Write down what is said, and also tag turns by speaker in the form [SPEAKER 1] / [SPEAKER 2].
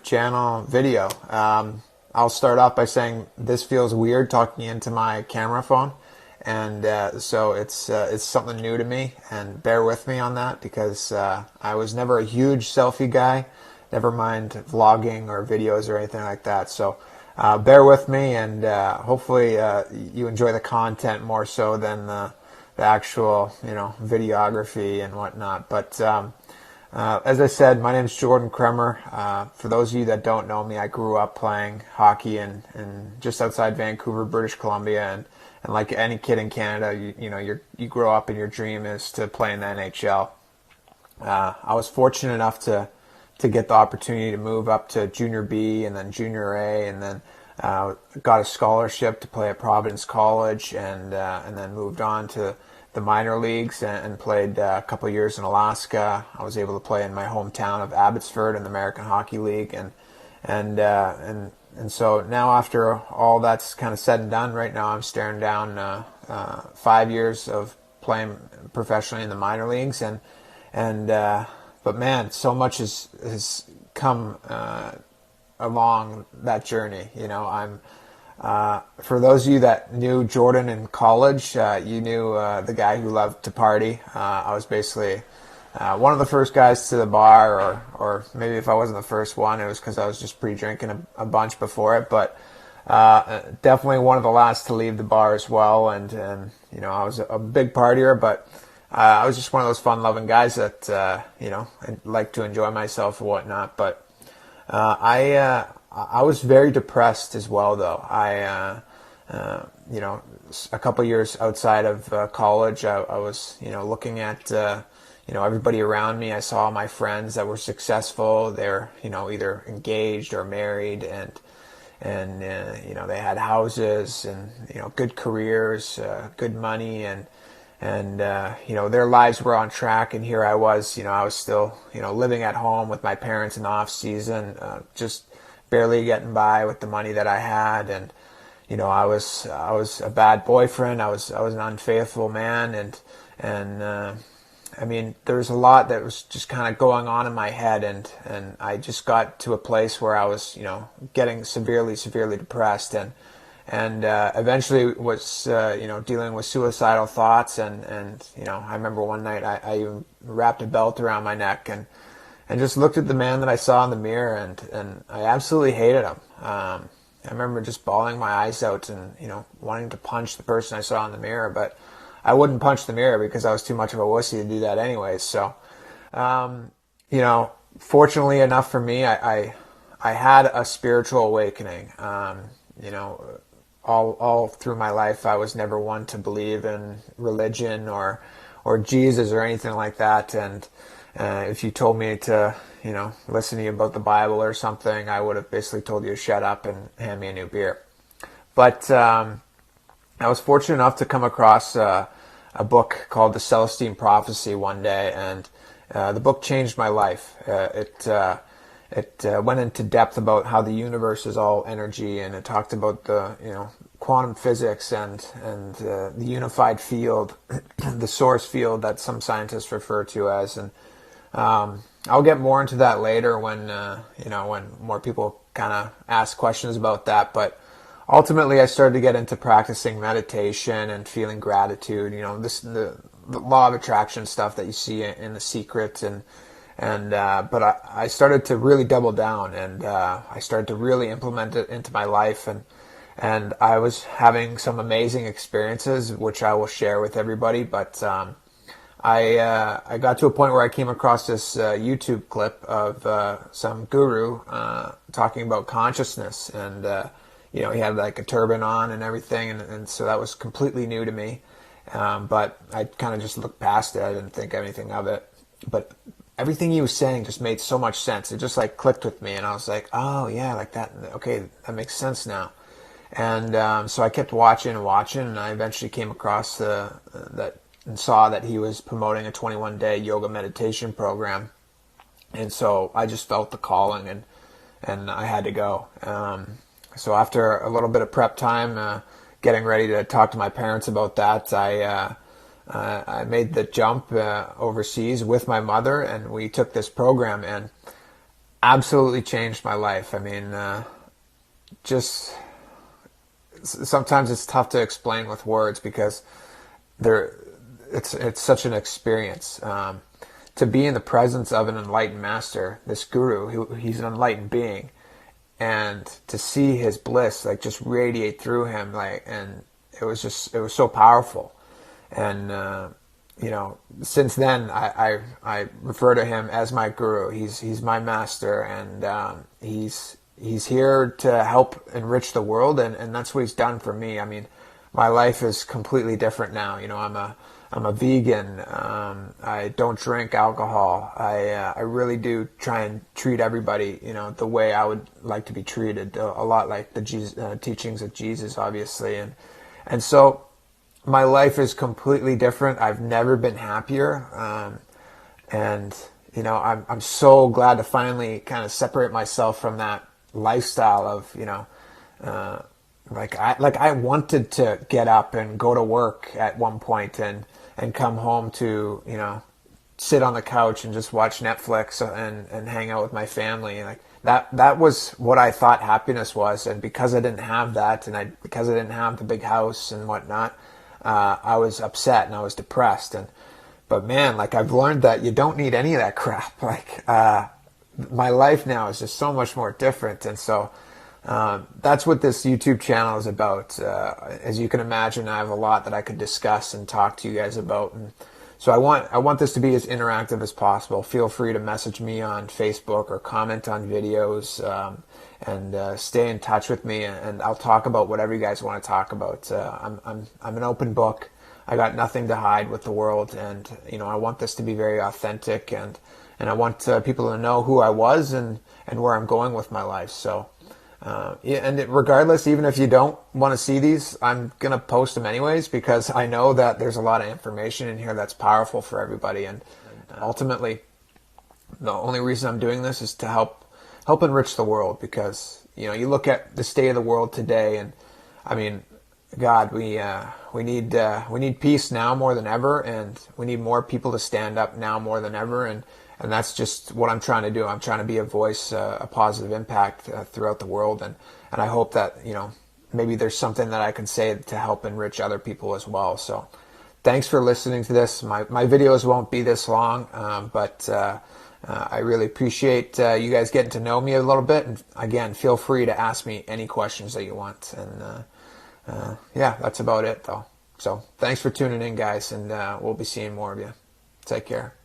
[SPEAKER 1] channel video. I'll start off by saying this feels weird talking into my camera phone, and so it's something new to me, and bear with me on that because I was never a huge selfie guy, never mind vlogging or videos or anything like that. So bear with me, and hopefully you enjoy the content more so than the actual, videography and whatnot. But as I said, my name is Jordan Kremer. For those of you that don't know me, I grew up playing hockey in just outside Vancouver, British Columbia, and like any kid in Canada, you grow up and your dream is to play in the NHL. I was fortunate enough to get the opportunity to move up to Junior B and then Junior A, and then got a scholarship to play at Providence College, and then moved on to the minor leagues and played a couple years in Alaska. I was able to play in my hometown of Abbotsford in the American Hockey League, and so now after all that's kind of said and done, right now I'm staring down 5 years of playing professionally in the minor leagues, but man, so much has come along that journey. I'm for those of you that knew Jordan in college, you knew the guy who loved to party. I was basically one of the first guys to the bar, or maybe if I wasn't the first one, it was because I was just pre-drinking a bunch before it. But definitely one of the last to leave the bar as well. And I was a big partier, but I was just one of those fun-loving guys that I like to enjoy myself and whatnot. But I was very depressed as well, though. A couple years outside of college, I was, looking at, everybody around me. I saw my friends that were successful. They're, either engaged or married, and they had houses and, good careers, good money, and their lives were on track. And here I was, I was still, living at home with my parents in the off season, just barely getting by with the money that I had. And I was a bad boyfriend. I was an unfaithful man, and I mean, there was a lot that was just kind of going on in my head, and I just got to a place where I was getting severely depressed, and eventually was dealing with suicidal thoughts, and I remember one night I even wrapped a belt around my neck and just looked at the man that I saw in the mirror, and I absolutely hated him. I remember just bawling my eyes out and, wanting to punch the person I saw in the mirror, but I wouldn't punch the mirror because I was too much of a wussy to do that anyways. So, fortunately enough for me, I had a spiritual awakening. All through my life, I was never one to believe in religion or Jesus or anything like that. And if you told me to, listen to you about the Bible or something, I would have basically told you to shut up and hand me a new beer. But I was fortunate enough to come across a book called The Celestine Prophecy one day, and the book changed my life. It went into depth about how the universe is all energy, and it talked about the quantum physics and the unified field, the source field that some scientists refer to as. And I'll get more into that later when more people kind of ask questions about that. But ultimately, I started to get into practicing meditation and feeling gratitude. The law of attraction stuff that you see in The Secret, but I started to really double down, and I started to really implement it into my life, and I was having some amazing experiences, which I will share with everybody. But I got to a point where I came across this YouTube clip of some guru talking about consciousness, and he had like a turban on and everything, and so that was completely new to me. But I kind of just looked past it. I didn't think anything of it. But everything he was saying just made so much sense. It just like clicked with me, and I was like, oh yeah, like that. Okay, that makes sense now. And so I kept watching, and I eventually came across that and saw that he was promoting a 21-day yoga meditation program. And so I just felt the calling, and I had to go. So after a little bit of prep time, getting ready to talk to my parents about that, I made the jump overseas with my mother, and we took this program. And absolutely changed my life. I mean, just sometimes it's tough to explain with words because it's such an experience. To be in the presence of an enlightened master, this guru, he's an enlightened being, and to see his bliss like just radiate through him, and it was so powerful. And since then I refer to him as my guru. He's my master, and he's here to help enrich the world, and that's what he's done for me. I mean, my life is completely different now. I'm a vegan. I don't drink alcohol. I really do try and treat everybody, the way I would like to be treated. A lot like the teachings of Jesus, obviously, and so my life is completely different. I've never been happier, and I'm so glad to finally kind of separate myself from that lifestyle of I wanted to get up and go to work at one point and come home to sit on the couch and just watch Netflix and hang out with my family. Like that was what I thought happiness was, and because I didn't have that, and because I didn't have the big house and whatnot, I was upset and I was depressed. But man, like I've learned that you don't need any of that crap. Like my life now is just so much more different, and so that's what this YouTube channel is about. As you can imagine, I have a lot that I could discuss and talk to you guys about, and so I want this to be as interactive as possible. Feel free to message me on Facebook or comment on videos, and stay in touch with me, and I'll talk about whatever you guys want to talk about. I'm an open book. I got nothing to hide with the world, and I want this to be very authentic, and I want people to know who I was and where I'm going with my life. So. Regardless, even if you don't want to see these, I'm going to post them anyways, because I know that there's a lot of information in here that's powerful for everybody. And ultimately, the only reason I'm doing this is to help enrich the world, because, you look at the state of the world today, and I mean, God, we need peace now more than ever, and we need more people to stand up now more than ever. And that's just what I'm trying to do. I'm trying to be a voice, a positive impact throughout the world. And I hope that, maybe there's something that I can say to help enrich other people as well. So thanks for listening to this. My videos won't be this long, but I really appreciate you guys getting to know me a little bit. And again, feel free to ask me any questions that you want. And yeah, that's about it though. So thanks for tuning in, guys, and we'll be seeing more of you. Take care.